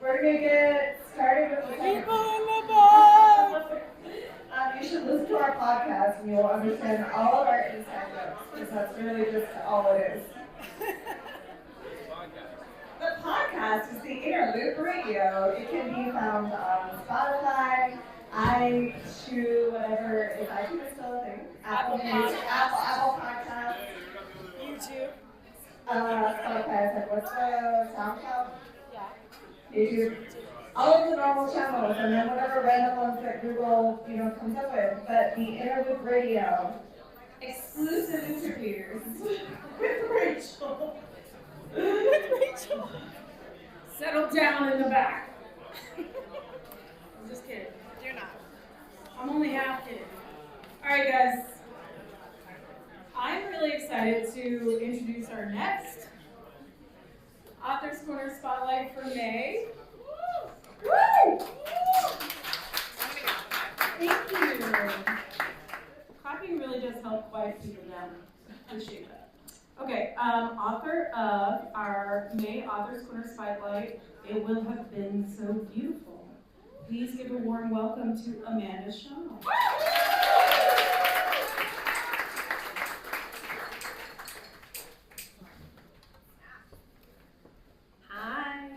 We're going to get started with the second. People in the back! You should listen to our podcast and you'll understand all of our inside jokes, because that's really just all it is. The podcast is the Interloop Radio. It can be found on Spotify, iTunes, whatever, if iTunes is still a thing. Apple Podcasts. Apple Podcasts. YouTube. Spotify, like, what's the SoundCloud? Yeah. YouTube. All of the normal channels, and then whatever random ones that Google, comes up with. But the Interloop Radio, exclusive interviews with Rachel. Settle down in the back. I'm just kidding. You're not. I'm only half kidding. All right, guys. I'm really excited to introduce our next Author's Corner Spotlight for May. Woo! Thank you. Clapping really does help quiet people down. Appreciate that. Okay, author of our May Author's Corner Spotlight, It Will Have Been So Beautiful. Please give a warm welcome to Amanda Shaw. Hi.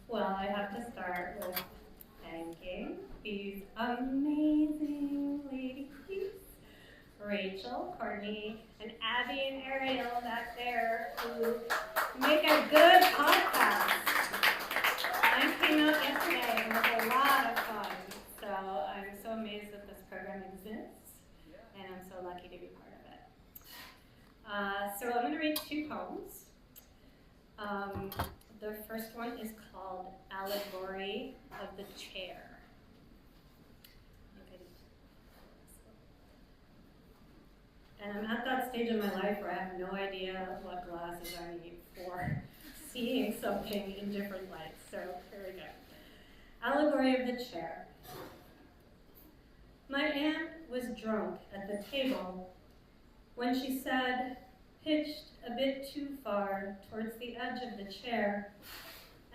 Well, I have to start with thanking these amazing ladies, Rachel, Courtney, and Abby and Ariel back there, who make a good podcast. Mine came out yesterday and was a lot of fun. So I'm so amazed that this program exists, and I'm so lucky to be part of it. So I'm going to read two poems. The first one is called Allegory of the Chair. And I'm at that stage in my life where I have no idea what glasses I need for seeing something in different lights. So here we go. Allegory of the Chair. My aunt was drunk at the table when she said, pitched a bit too far towards the edge of the chair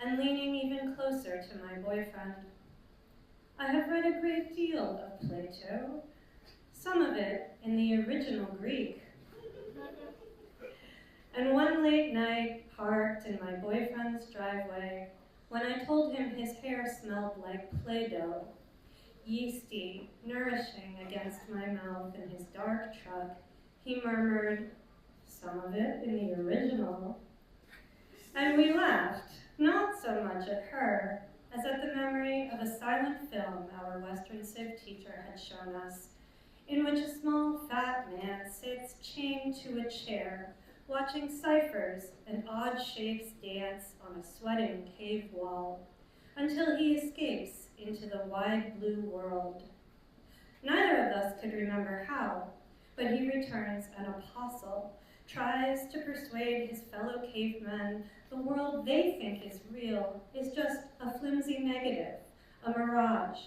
and leaning even closer to my boyfriend. I have read a great deal of Plato, some of it in the original Greek. And one late night, parked in my boyfriend's driveway, when I told him his hair smelled like Play-Doh, yeasty, nourishing against my mouth in his dark truck, he murmured, some of it in the original. And we laughed, not so much at her, as at the memory of a silent film our Western Civ teacher had shown us, in which a small, fat man sits chained to a chair, watching ciphers and odd shapes dance on a sweating cave wall, until he escapes into the wide blue world. Neither of us could remember how, but he returns an apostle, tries to persuade his fellow cavemen the world they think is real is just a flimsy negative, a mirage,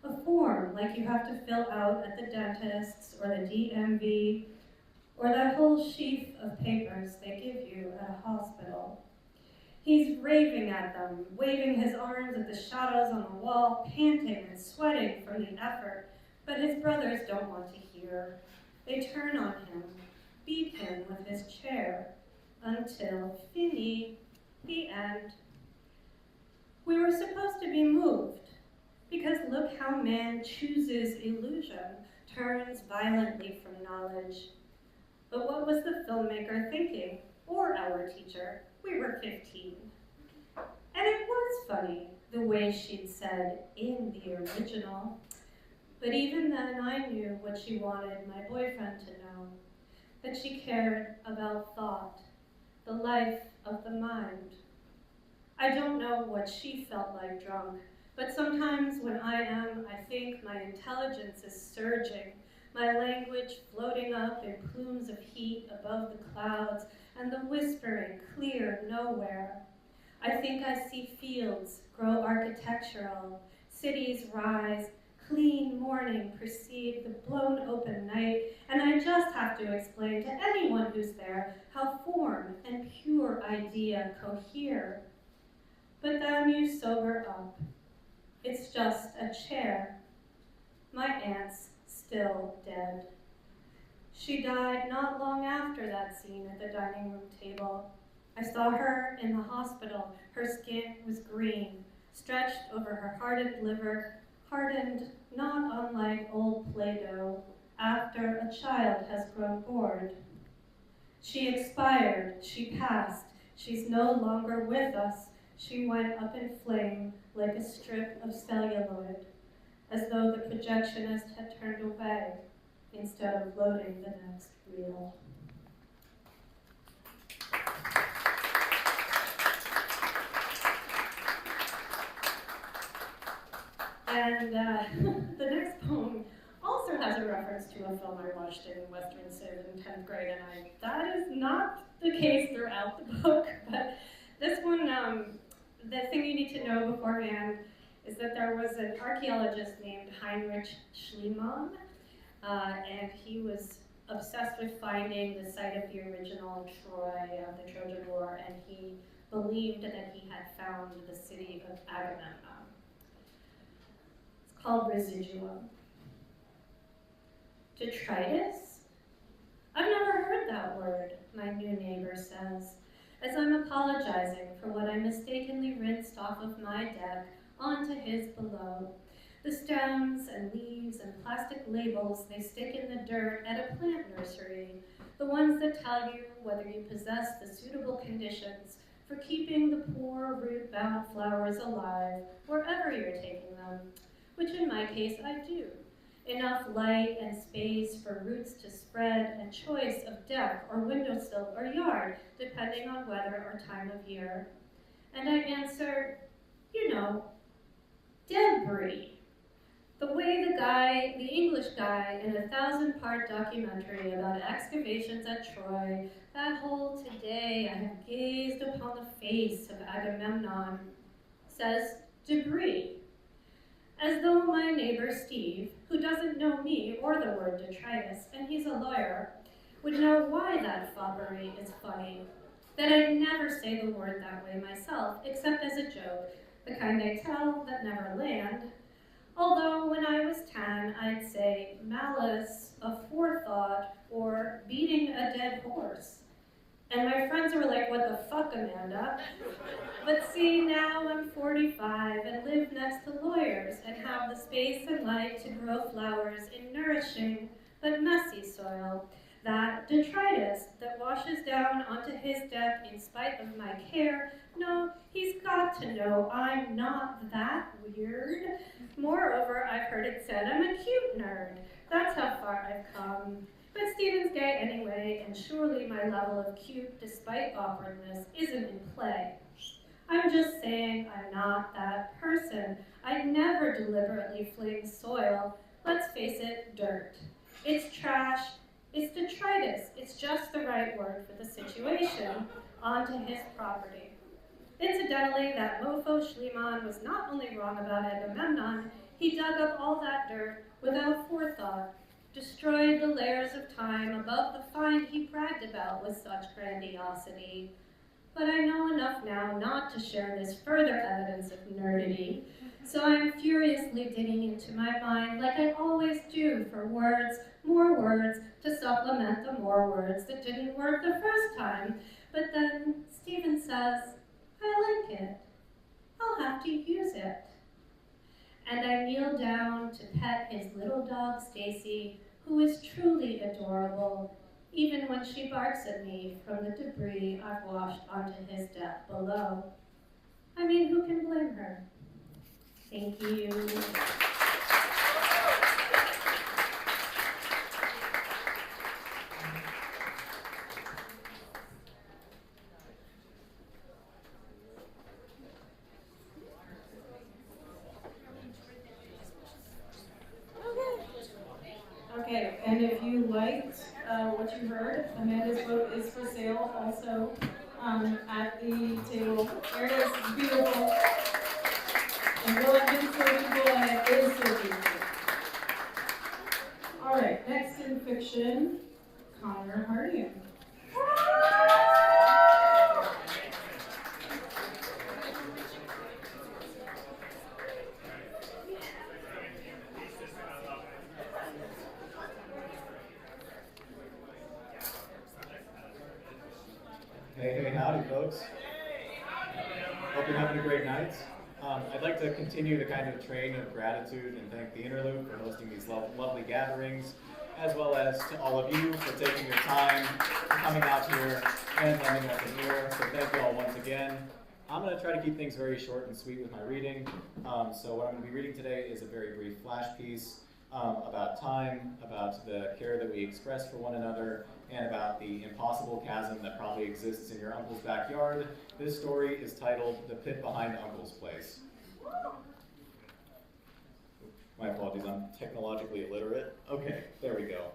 a form like you have to fill out at the dentist's or the DMV, or that whole sheaf of papers they give you at a hospital. He's raving at them, waving his arms at the shadows on the wall, panting and sweating from the effort, but his brothers don't want to hear. They turn on him, beat him with his chair, until fini, the end. We were supposed to be moved, because look how man chooses illusion, turns violently from knowledge. But what was the filmmaker thinking, or our teacher? We were 15. And it was funny, the way she'd said, in the original. But even then I knew what she wanted my boyfriend to know, that she cared about thought, the life of the mind. I don't know what she felt like drunk, but sometimes when I am, I think my intelligence is surging, my language floating up in plumes of heat above the clouds, and the whispering clear nowhere. I think I see fields grow architectural, cities rise, clean morning precede the blown open night, and I just have to explain to anyone who's there how form and pure your idea cohere. But then you sober up. It's just a chair. My aunt's still dead. She died not long after that scene at the dining room table. I saw her in the hospital. Her skin was green, stretched over her hardened liver, hardened not unlike old Play-Doh after a child has grown bored. She expired, she passed, she's no longer with us. She went up in flame like a strip of celluloid, as though the projectionist had turned away instead of loading the next reel. And the next poem also has a reference to a film I watched in Western Civ in 10th grade, and that is not the case throughout the book, but this one, the thing you need to know beforehand is that there was an archaeologist named Heinrich Schliemann, and he was obsessed with finding the site of the original Troy of the Trojan War, and he believed that he had found the city of Agamemnon. It's called Residuum. Detritus? I've never heard that word, my new neighbor says, as I'm apologizing for what I mistakenly rinsed off of my deck onto his below. The stems and leaves and plastic labels they stick in the dirt at a plant nursery, the ones that tell you whether you possess the suitable conditions for keeping the poor root-bound flowers alive wherever you're taking them, which in my case I do. Enough light and space for roots to spread, and choice of deck or windowsill or yard, depending on weather or time of year. And I answer, debris. The way the English guy in a 1,000-part documentary about excavations at Troy, that whole today I have gazed upon the face of Agamemnon, says debris. As though my neighbor Steve, who doesn't know me or the word detritus, and he's a lawyer, would know why that foppery is funny. That I'd never say the word that way myself, except as a joke, the kind I tell that never land. Although when I was 10, I'd say malice, aforethought, or beating a dead horse. And my friends were like, what the fuck, Amanda? But see, now I'm 45 and live next to lawyers and have the space and light to grow flowers in nourishing but messy soil. That detritus that washes down onto his deck in spite of my care, no, he's got to know I'm not that weird. Moreover, I've heard it said I'm a cute nerd. That's how far I've come. But Stephen's gay anyway, and surely my level of cute, despite awkwardness, isn't in play. I'm just saying I'm not that person. I'd never deliberately fling soil, let's face it, dirt. It's trash, it's detritus, it's just the right word for the situation, onto his property. Incidentally, that mofo Schliemann was not only wrong about Agamemnon, he dug up all that dirt without forethought, destroyed the layers of time above the find he bragged about with such grandiosity. But I know enough now not to share this further evidence of nerdity, so I am furiously digging into my mind like I always do for words, more words, to supplement the more words that didn't work the first time. But then Stephen says, I like it. I'll have to use it. And I kneel down to pet his little dog Stacy, who is truly adorable, even when she barks at me from the debris I've washed onto his deck below. I mean, who can blame her? Thank you. Okay, and if you liked what you heard, Amanda's book is for sale also at the table. There it is, it's beautiful. And will it be so beautiful, and it is so beautiful. All right, next in fiction, Connor Harding. howdy, folks. Hope you're having a great night. I'd like to continue the kind of train of gratitude and thank the Interloop for hosting these lovely gatherings, as well as to all of you for taking your time, for coming out here and lending us an ear. So thank you all once again. I'm going to try to keep things very short and sweet with my reading. So what I'm going to be reading today is a very brief flash piece about time, about the care that we express for one another, and about the impossible chasm that probably exists in your uncle's backyard. This story is titled The Pit Behind Uncle's Place. My apologies, I'm technologically illiterate. Okay, there we go.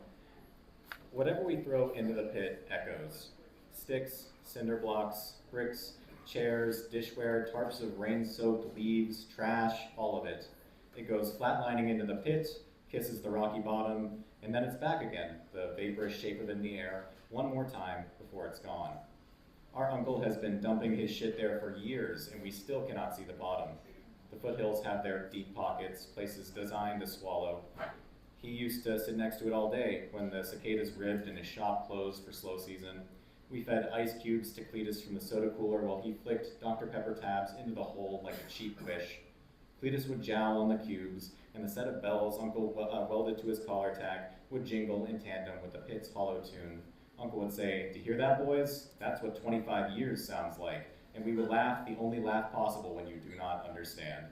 Whatever we throw into the pit echoes. Sticks, cinder blocks, bricks, chairs, dishware, tarps of rain-soaked leaves, trash, all of it. It goes flatlining into the pit, kisses the rocky bottom, and then it's back again, the vaporous shape of it in the air, one more time before it's gone. Our uncle has been dumping his shit there for years, and we still cannot see the bottom. The foothills have their deep pockets, places designed to swallow. He used to sit next to it all day when the cicadas ribbed and his shop closed for slow season. We fed ice cubes to Cletus from the soda cooler while he flicked Dr. Pepper tabs into the hole like a cheap wish. Cletus would jowl on the cubes, and the set of bells Uncle welded to his collar tag would jingle in tandem with the pit's hollow tune. Uncle would say, "Do you hear that, boys? That's what 25 years sounds like." And we would laugh, the only laugh possible when you do not understand.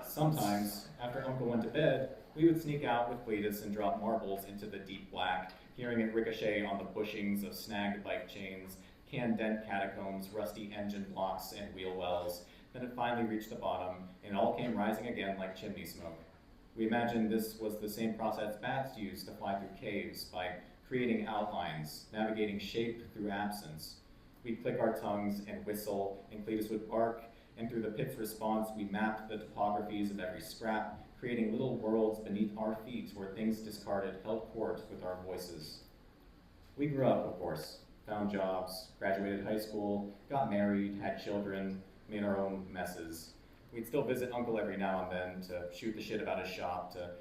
Sometimes, after Uncle went to bed, we would sneak out with Cletus and drop marbles into the deep black, hearing it ricochet on the bushings of snagged bike chains, can-dent catacombs, rusty engine blocks, and wheel wells. Then it finally reached the bottom, and it all came rising again like chimney smoke. We imagined this was the same process bats used to fly through caves by creating outlines, navigating shape through absence. We'd click our tongues and whistle, and Cletus would bark, and through the pit's response, we mapped the topographies of every scrap, creating little worlds beneath our feet where things discarded held court with our voices. We grew up, of course, found jobs, graduated high school, got married, had children, made our own messes. We'd still visit Uncle every now and then to shoot the shit about his shop, to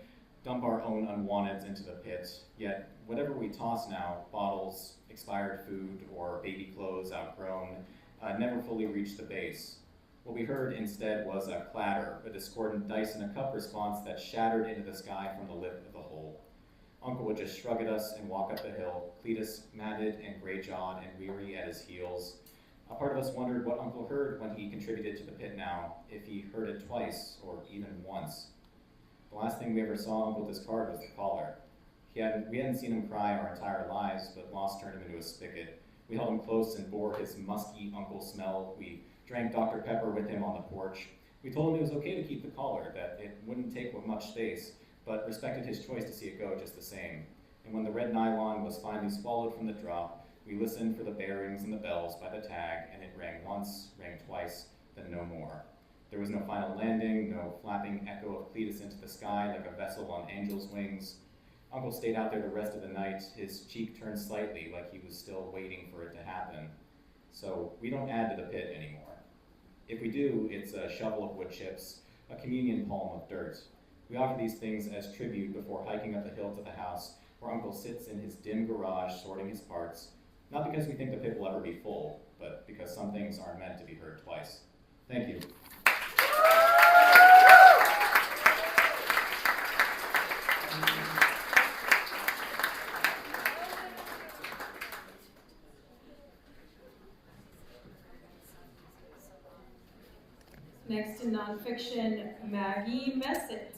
dump our own unwanteds into the pit. Yet, whatever we toss now, bottles, expired food, or baby clothes outgrown, never fully reached the base. What we heard instead was a clatter, a discordant dice in a cup response that shattered into the sky from the lip of the hole. Uncle would just shrug at us and walk up the hill, Cletus matted and gray-jawed and weary at his heels. A part of us wondered what Uncle heard when he contributed to the pit now, if he heard it twice or even once. The last thing we ever saw Uncle discard was the collar. We hadn't seen him cry our entire lives, but loss turned him into a spigot. We held him close and bore his musky uncle smell. We drank Dr. Pepper with him on the porch. We told him it was okay to keep the collar, that it wouldn't take much space, but respected his choice to see it go just the same. And when the red nylon was finally swallowed from the drop, we listened for the bearings and the bells by the tag, and it rang once, rang twice, then no more. There was no final landing, no flapping echo of Cletus into the sky like a vessel on angel's wings. Uncle stayed out there the rest of the night, his cheek turned slightly like he was still waiting for it to happen. So we don't add to the pit anymore. If we do, it's a shovel of wood chips, a communion palm of dirt. We offer these things as tribute before hiking up the hill to the house, where Uncle sits in his dim garage sorting his parts, not because we think the pit will ever be full, but because some things aren't meant to be heard twice. Thank you. Next in nonfiction, Maggie Messett.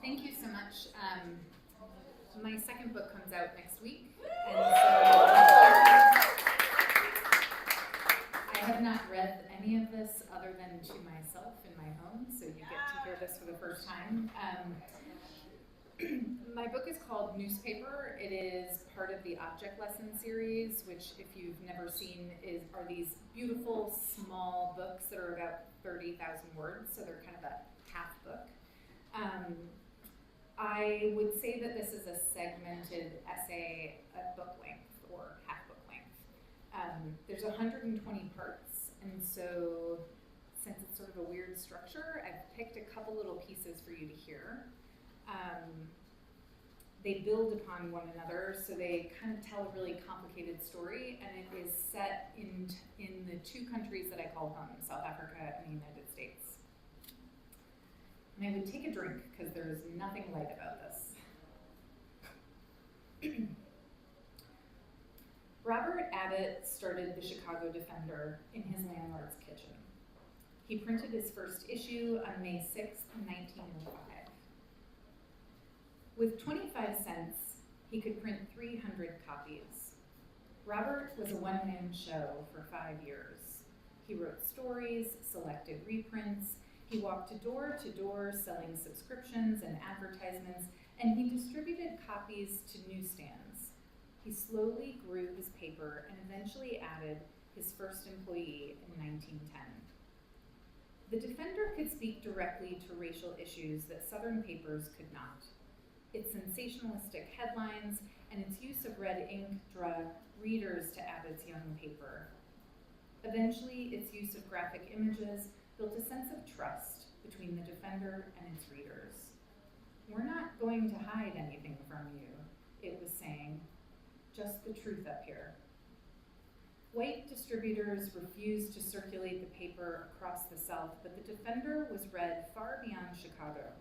Thank you so much. My second book comes out next week, and so I have not read any of this other than to myself in my home, so you get to hear this for the first time. My book is called Newspaper. It is part of the Object Lesson series, which, if you've never seen, are these beautiful small books that are about 30,000 words, so they're kind of a half book. I would say that this is a segmented essay at book length or half book length. There's 120 parts, and so since it's sort of a weird structure, I've picked a couple little pieces for you to hear. They build upon one another, so they kind of tell a really complicated story, and it is set in the two countries that I call home, South Africa and the United States. And I would take a drink, because there is nothing light about this. Robert Abbott started the Chicago Defender in his landlord's kitchen. He printed his first issue on May 6th, 1905. With 25 cents, he could print 300 copies. Robert was a one-man show for 5 years. He wrote stories, selected reprints, he walked door to door selling subscriptions and advertisements, and he distributed copies to newsstands. He slowly grew his paper and eventually added his first employee in 1910. The Defender could speak directly to racial issues that Southern papers could not. Its sensationalistic headlines and its use of red ink drew readers to Abbott's young paper. Eventually, its use of graphic images built a sense of trust between the Defender and its readers. "We're not going to hide anything from you," it was saying, "just the truth up here." White distributors refused to circulate the paper across the South, but the Defender was read far beyond Chicago.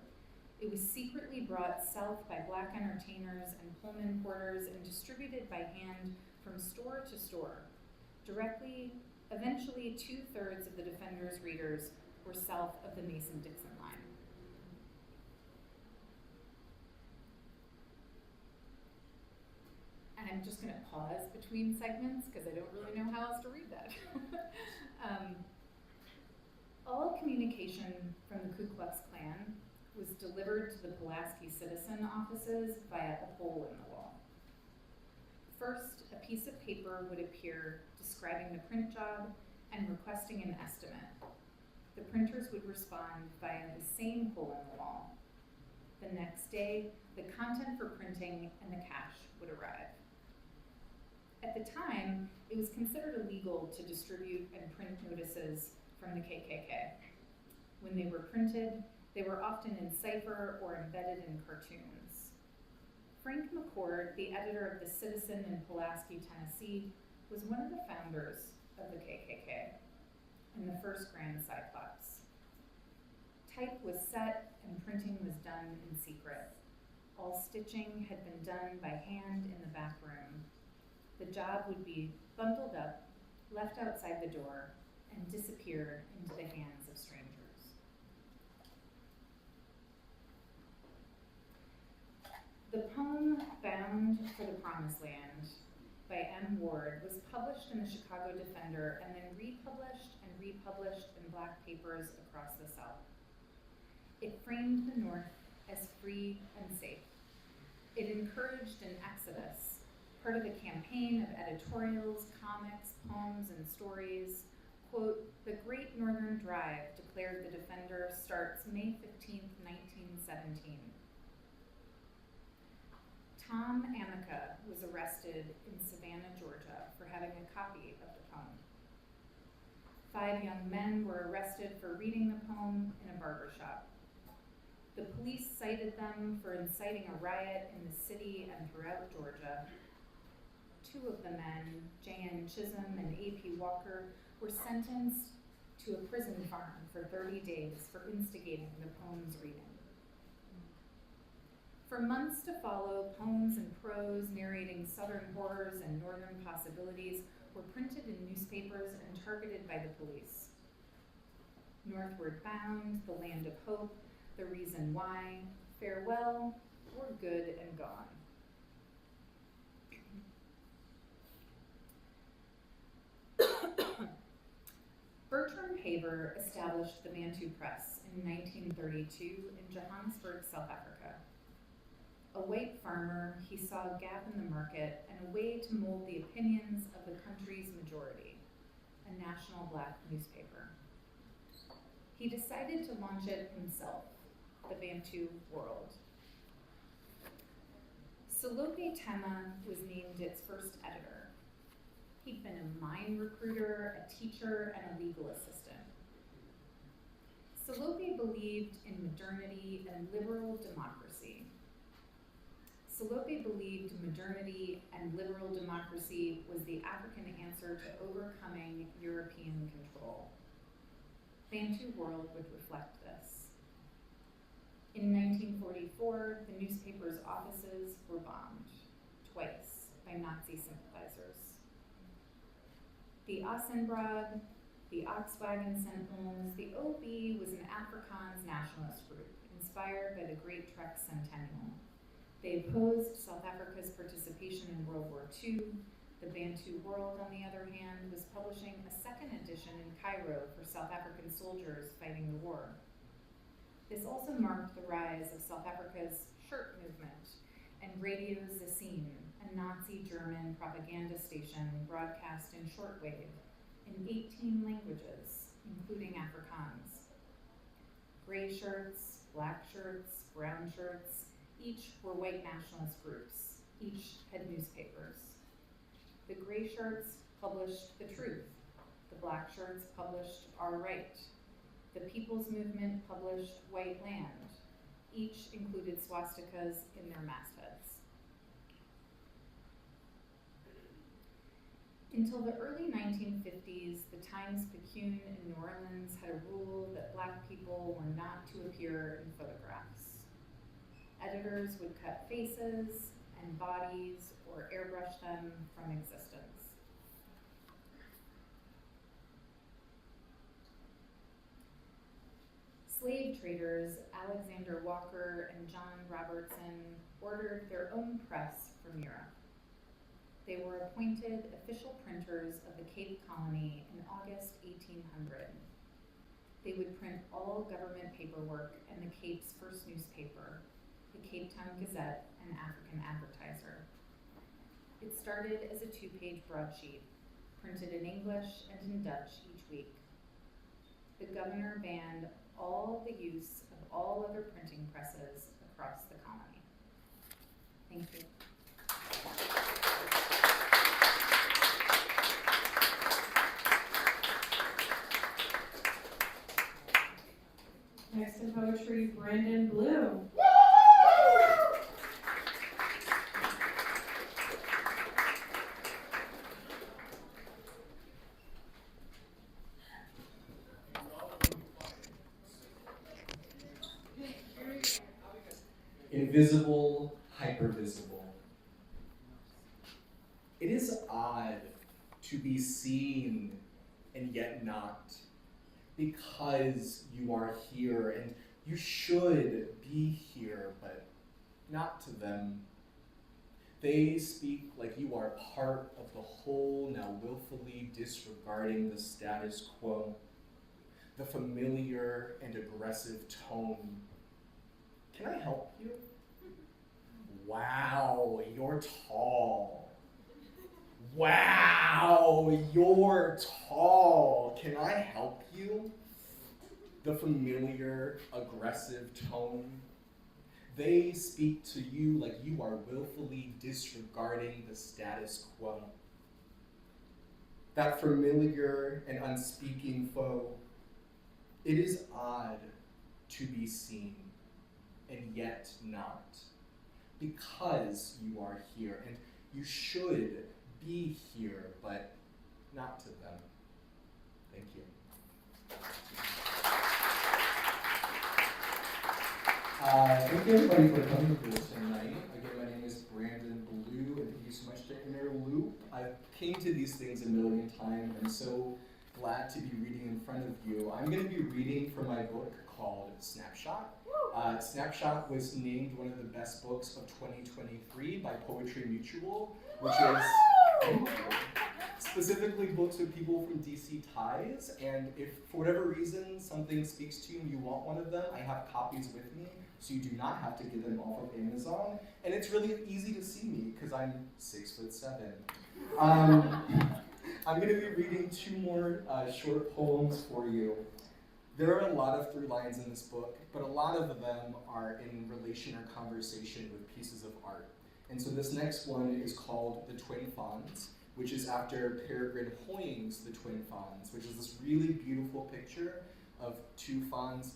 It was secretly brought south by black entertainers and Pullman porters and distributed by hand from store to store. Eventually 2/3 of the Defender's readers were south of the Mason-Dixon line. And I'm just gonna pause between segments because I don't really know how else to read that. All communication from the Ku Klux Klan was delivered to the Pulaski Citizen offices via a hole in the wall. First, a piece of paper would appear describing the print job and requesting an estimate. The printers would respond via the same hole in the wall. The next day, the content for printing and the cash would arrive. At the time, it was considered illegal to distribute and print notices from the KKK. When they were printed, they were often in cipher or embedded in cartoons. Frank McCord, the editor of the Citizen in Pulaski, Tennessee, was one of the founders of the KKK and the first Grand Cyclops. Type was set and printing was done in secret. All stitching had been done by hand in the back room. The job would be bundled up, left outside the door, and disappear into the hands of strangers. The poem Bound for the Promised Land by M. Ward was published in the Chicago Defender and then republished in black papers across the South. It framed the North as free and safe. It encouraged an exodus, part of a campaign of editorials, comics, poems, and stories. Quote, "The Great Northern Drive," declared the Defender, starts May 15, 1917. Tom Amica was arrested in Savannah, Georgia, for having a copy of the poem. 5 young men were arrested for reading the poem in a barbershop. The police cited them for inciting a riot in the city and throughout Georgia. 2 of the men, J.N. Chisholm and A.P. Walker, were sentenced to a prison farm for 30 days for instigating the poem's reading. For months to follow, poems and prose narrating Southern horrors and Northern possibilities were printed in newspapers and targeted by the police. Northward Bound, The Land of Hope, The Reason Why, Farewell, were good and gone. Bertram Haver established the Bantu Press in 1932 in Johannesburg, South Africa. A white farmer, he saw a gap in the market and a way to mold the opinions of the country's majority, a national black newspaper. He decided to launch it himself, the Bantu World. Salope Tema was named its first editor. He'd been a mine recruiter, a teacher, and a legal assistant. Salope believed in modernity and liberal democracy. Salope believed modernity and liberal democracy was the African answer to overcoming European control. Bantu World would reflect this. In 1944, the newspaper's offices were bombed, twice, by Nazi sympathizers. The Assenbrad, the Oxwagon Sentinels, the OB was an Afrikaans nationalist group inspired by the Great Trek Centennial. They opposed South Africa's participation in World War II. The Bantu World, on the other hand, was publishing a second edition in Cairo for South African soldiers fighting the war. This also marked the rise of South Africa's shirt movement and Radio Zeseen, a Nazi-German propaganda station broadcast in shortwave in 18 languages, including Afrikaans. Gray shirts, black shirts, brown shirts, each were white nationalist groups. Each had newspapers. The gray shirts published The Truth. The black shirts published Our Right. The People's Movement published White Land. Each included swastikas in their mastheads. Until the early 1950s, the Times-Picayune in New Orleans had a rule that black people were not to appear in photographs. Editors would cut faces and bodies or airbrush them from existence. Slave traders Alexander Walker and John Robertson ordered their own press from Europe. They were appointed official printers of the Cape Colony in August 1800. They would print all government paperwork and the Cape's first newspaper, the Cape Town Gazette and African Advertiser. It started as a 2-page broadsheet, printed in English and in Dutch each week. The governor banned all the use of all other printing presses across the colony. Thank you. Next in poetry, Brandon Bloom. Invisible, hypervisible. It is odd to be seen and yet not, because you are here and you should be here, but not to them. They speak like you are part of the whole, now willfully disregarding the status quo, the familiar and aggressive tone. Can I help you? Wow, you're tall. Wow, you're tall. Can I help you? The familiar, aggressive tone. They speak to you like you are willfully disregarding the status quo. That familiar and unspeaking foe. It is odd to be seen and yet not, because you are here and you should be here, but not to them. Thank you. Thank you everybody for coming to this tonight. Again, my name is Brandon Blue, and thank you so much to Interloop. I came to these things a million times. I'm so glad to be reading in front of you. I'm going to be reading from my book called Snapshot. Snapshot was named one of the best books of 2023 by Poetry Mutual, which is specifically books with people from DC ties. And if for whatever reason something speaks to you and you want one of them, I have copies with me, so you do not have to get them off of Amazon. And it's really easy to see me because I'm 6'7". I'm going to be reading 2 more short poems for you. There are a lot of 3 lines in this book, but a lot of them are in relation or conversation with pieces of art. And so this next one is called The Twin Fawns, which is after Peregrine Hoying's The Twin Fawns, which is this really beautiful picture of two fawns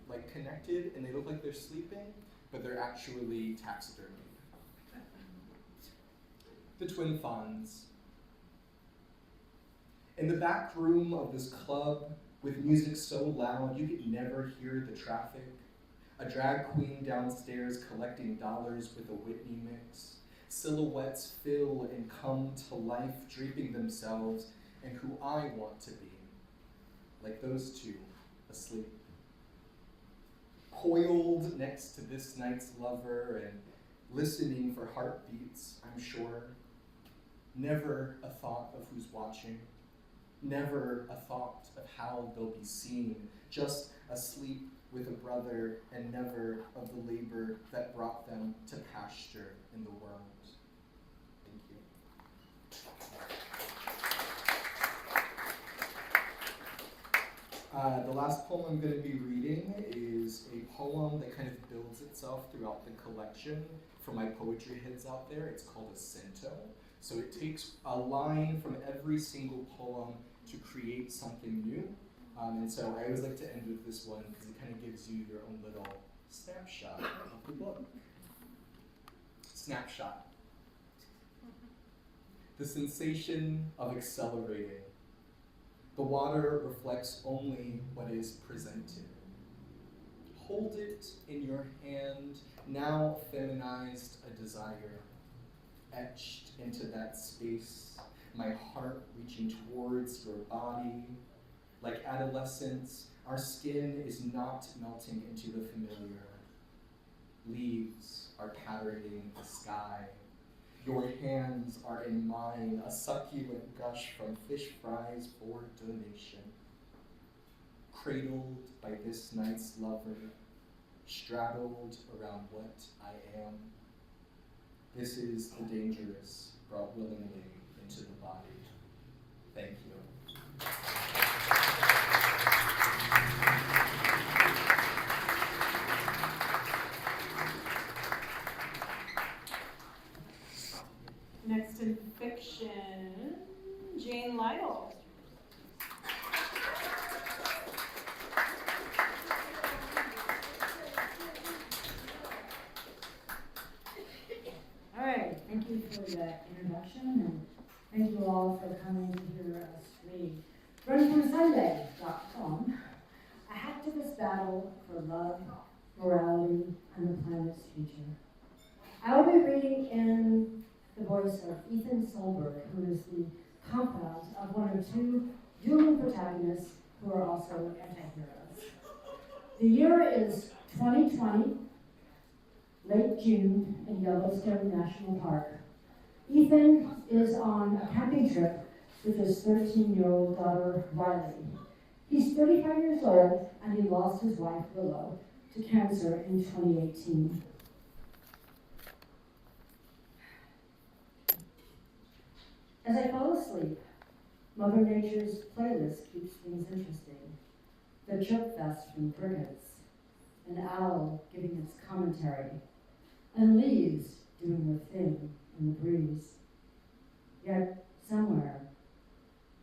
like connected, and they look like they're sleeping, but they're actually taxidermied. The twin fawns. In the back room of this club, with music so loud you could never hear the traffic, a drag queen downstairs collecting dollars with a Whitney mix. Silhouettes fill and come to life, draping themselves in who I want to be, like those two, asleep. Coiled next to this night's lover and listening for heartbeats, I'm sure. Never a thought of who's watching. Never a thought of how they'll be seen. Just asleep with a brother, and never of the labor that brought them to pasture in the world. Thank you. The last poem I'm going to be reading is a poem that kind of builds itself throughout the collection for my poetry heads out there. It's called a cento. So it takes a line from every single poem to create something new. And so I always like to end with this one because it kind of gives you your own little snapshot of the book. Snapshot. The sensation of accelerating. The water reflects only what is presented. Hold it in your hand, now feminized a desire, etched into that space, my heart reaching towards your body. Like adolescence, our skin is not melting into the familiar. Leaves are patterning the sky. Your hands are in mine, a succulent gush from fish fries for donation. Cradled by this night's lover, straddled around what I am. This is the dangerous brought willingly into the body. Thank you. Next in fiction, Jane Lytle. All right, thank you for that introduction, and thank you all for coming to hear us read. RunForSunday.com, a hacktivist battle for love, morality, and the planet's future. I will be reading in the voice of Ethan Solberg, who is the confidant of one of two dueling protagonists who are also anti-heroes. The year is 2020, late June in Yellowstone National Park. Ethan is on a camping trip with his 13-year-old daughter, Riley. He's 35 years old, and he lost his wife, Willow, to cancer in 2018. As I fall asleep, Mother Nature's playlist keeps things interesting. The chirp fest from crickets, an owl giving its commentary, and leaves doing their thing in the breeze. Yet somewhere,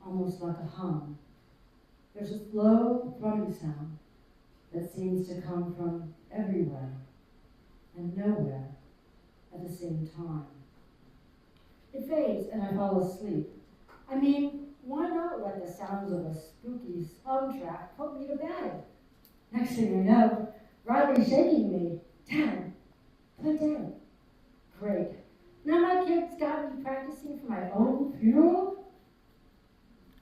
almost like a hum, there's a slow thrumming sound that seems to come from everywhere and nowhere at the same time. It fades and I fall asleep. I mean, why not let the sounds of a spooky soundtrack put me to bed? Next thing I know, Riley's shaking me. Dad, play dead. Great. Now my kid's got me practicing for my own funeral?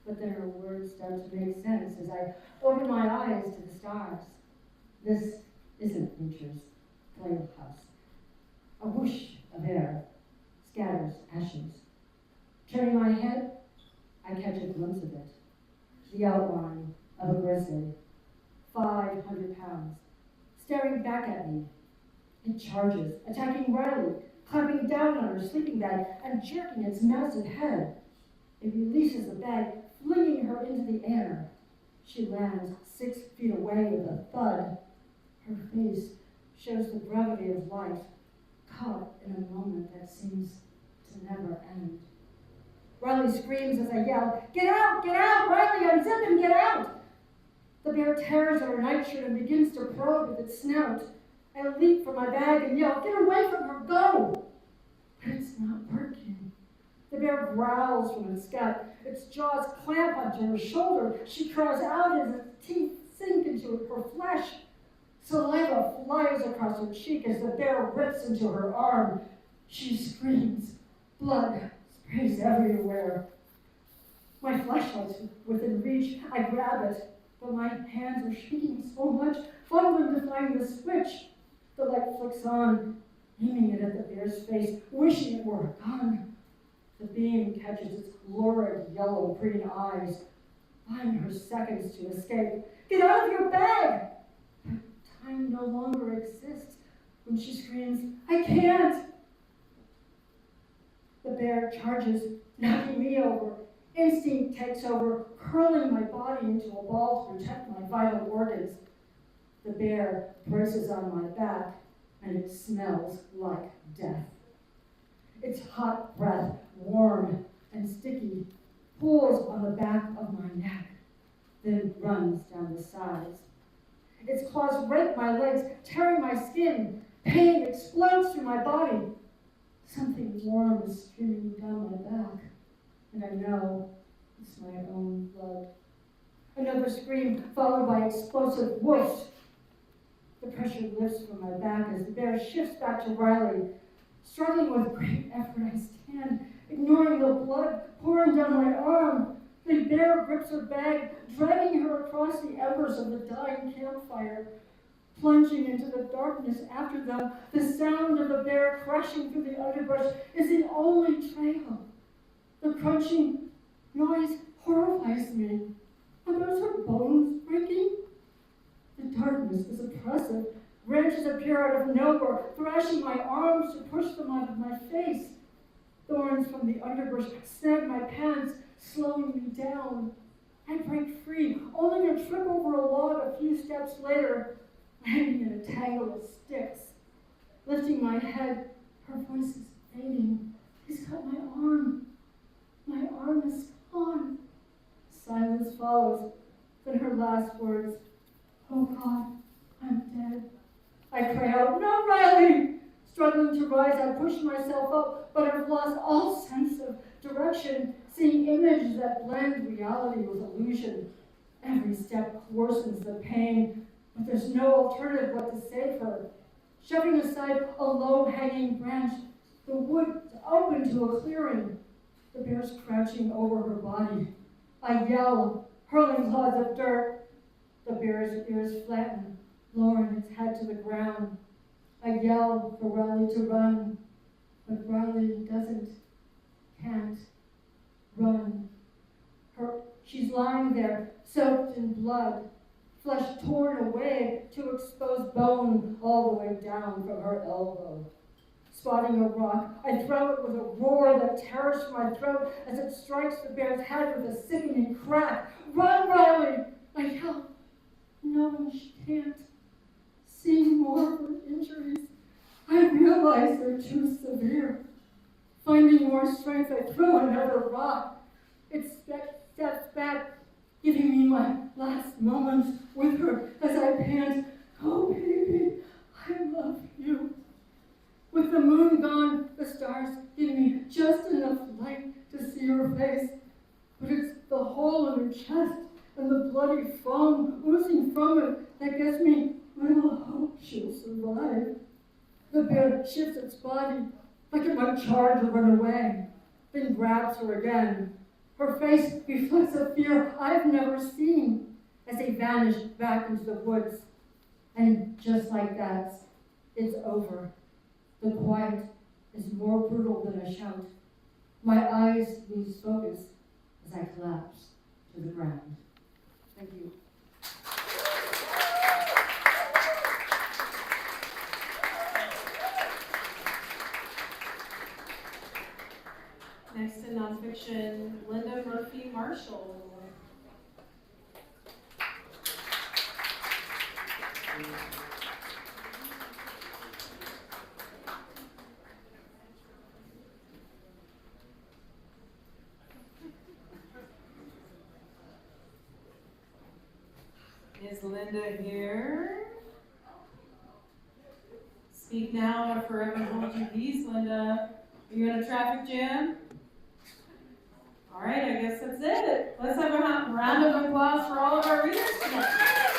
But then her words start to make sense as I open my eyes to the stars. This isn't nature's playhouse. A whoosh of air scatters ashes. Turning my head, I catch a glimpse of it. The outline of a grizzly, 500 pounds, staring back at me. It charges, attacking Riley, clamping down on her sleeping bag and jerking its massive head. It releases the bag, flinging her into the air. She lands 6 feet away with a thud. Her face shows the brevity of life, caught in a moment that seems to never end. Riley screams as I yell, "Get out! Get out! Riley, unzip him! Get out!" The bear tears at her nightshirt and begins to probe with its snout. I leap from my bag and yell, "Get away from her, go!" But it's not working. The bear growls from its gut. Its jaws clamp onto her shoulder. She cries out as its teeth sink into her flesh. Saliva flies across her cheek as the bear rips into her arm. She screams. Blood sprays everywhere. My flashlight's within reach. I grab it, but my hands are shaking so much, fumbling to find the switch. The light flicks on, aiming it at the bear's face, wishing it were a gun. The beam catches its lurid yellow-green eyes, buying her seconds to escape. "Get out of your bag!" But time no longer exists when she screams, "I can't!" The bear charges, knocking me over. Instinct takes over, curling my body into a ball to protect my vital organs. The bear braces on my back, and it smells like death. Its hot breath, warm and sticky, pulls on the back of my neck, then runs down the sides. Its claws rake my legs, tearing my skin. Pain explodes through my body. Something warm is streaming down my back, and I know it's my own blood. Another scream, followed by explosive whoosh. The pressure lifts from my back as the bear shifts back to Riley. Struggling with great effort, I stand, ignoring the blood pouring down my arm. The bear grips her bag, dragging her across the embers of the dying campfire. Plunging into the darkness after them, the sound of the bear crashing through the underbrush is the only trail. The crunching noise horrifies me. Are those her bones breaking? The darkness is oppressive. Branches appear out of nowhere, thrashing my arms to push them out of my face. Thorns from the underbrush snag my pants, slowing me down. I break free, only to trip over a log a few steps later, landing in a tangle of sticks. Lifting my head, her voice is fading. "He's got my arm. My arm is gone." Silence follows. Then her last words, "Oh God, I'm dead." I cry out, "No, Riley!" Struggling to rise, I push myself up, but I've lost all sense of direction, seeing images that blend reality with illusion. Every step worsens the pain, but there's no alternative but to save her. Shoving aside a low-hanging branch, the wood is open to a clearing. The bear's crouching over her body. I yell, hurling clods of dirt. The bear's ears flatten, lowering its head to the ground. I yell for Riley to run, but Riley can't run. She's lying there, soaked in blood, flesh torn away to expose bone all the way down from her elbow. Spotting a rock, I throw it with a roar that tears from my throat as it strikes the bear's head with a sickening crack. "Run, Riley!" I yell, knowing she can't. Seeing more of her injuries, I realize they're too severe. Finding more strength, I throw another rock. It steps back, giving me my last moments with her as I pant, "Oh, baby, I love you." With the moon gone, the stars give me just enough light to see her face, but it's the hole in her chest and the bloody foam oozing from it that gives me little hope she'll survive. The bear shifts its body like it might charge or run away, then grabs her again. Her face reflects a fear I've never seen as they vanish back into the woods. And just like that, it's over. The quiet is more brutal than a shout. My eyes lose focus as I collapse to the ground. Thank you. Next in nonfiction, Linda Murphy Marshall. Is Linda here? Speak now or forever hold your peace, Linda. Are you in a traffic jam? All right, I guess that's it. Let's have a round of applause for all of our readers tonight.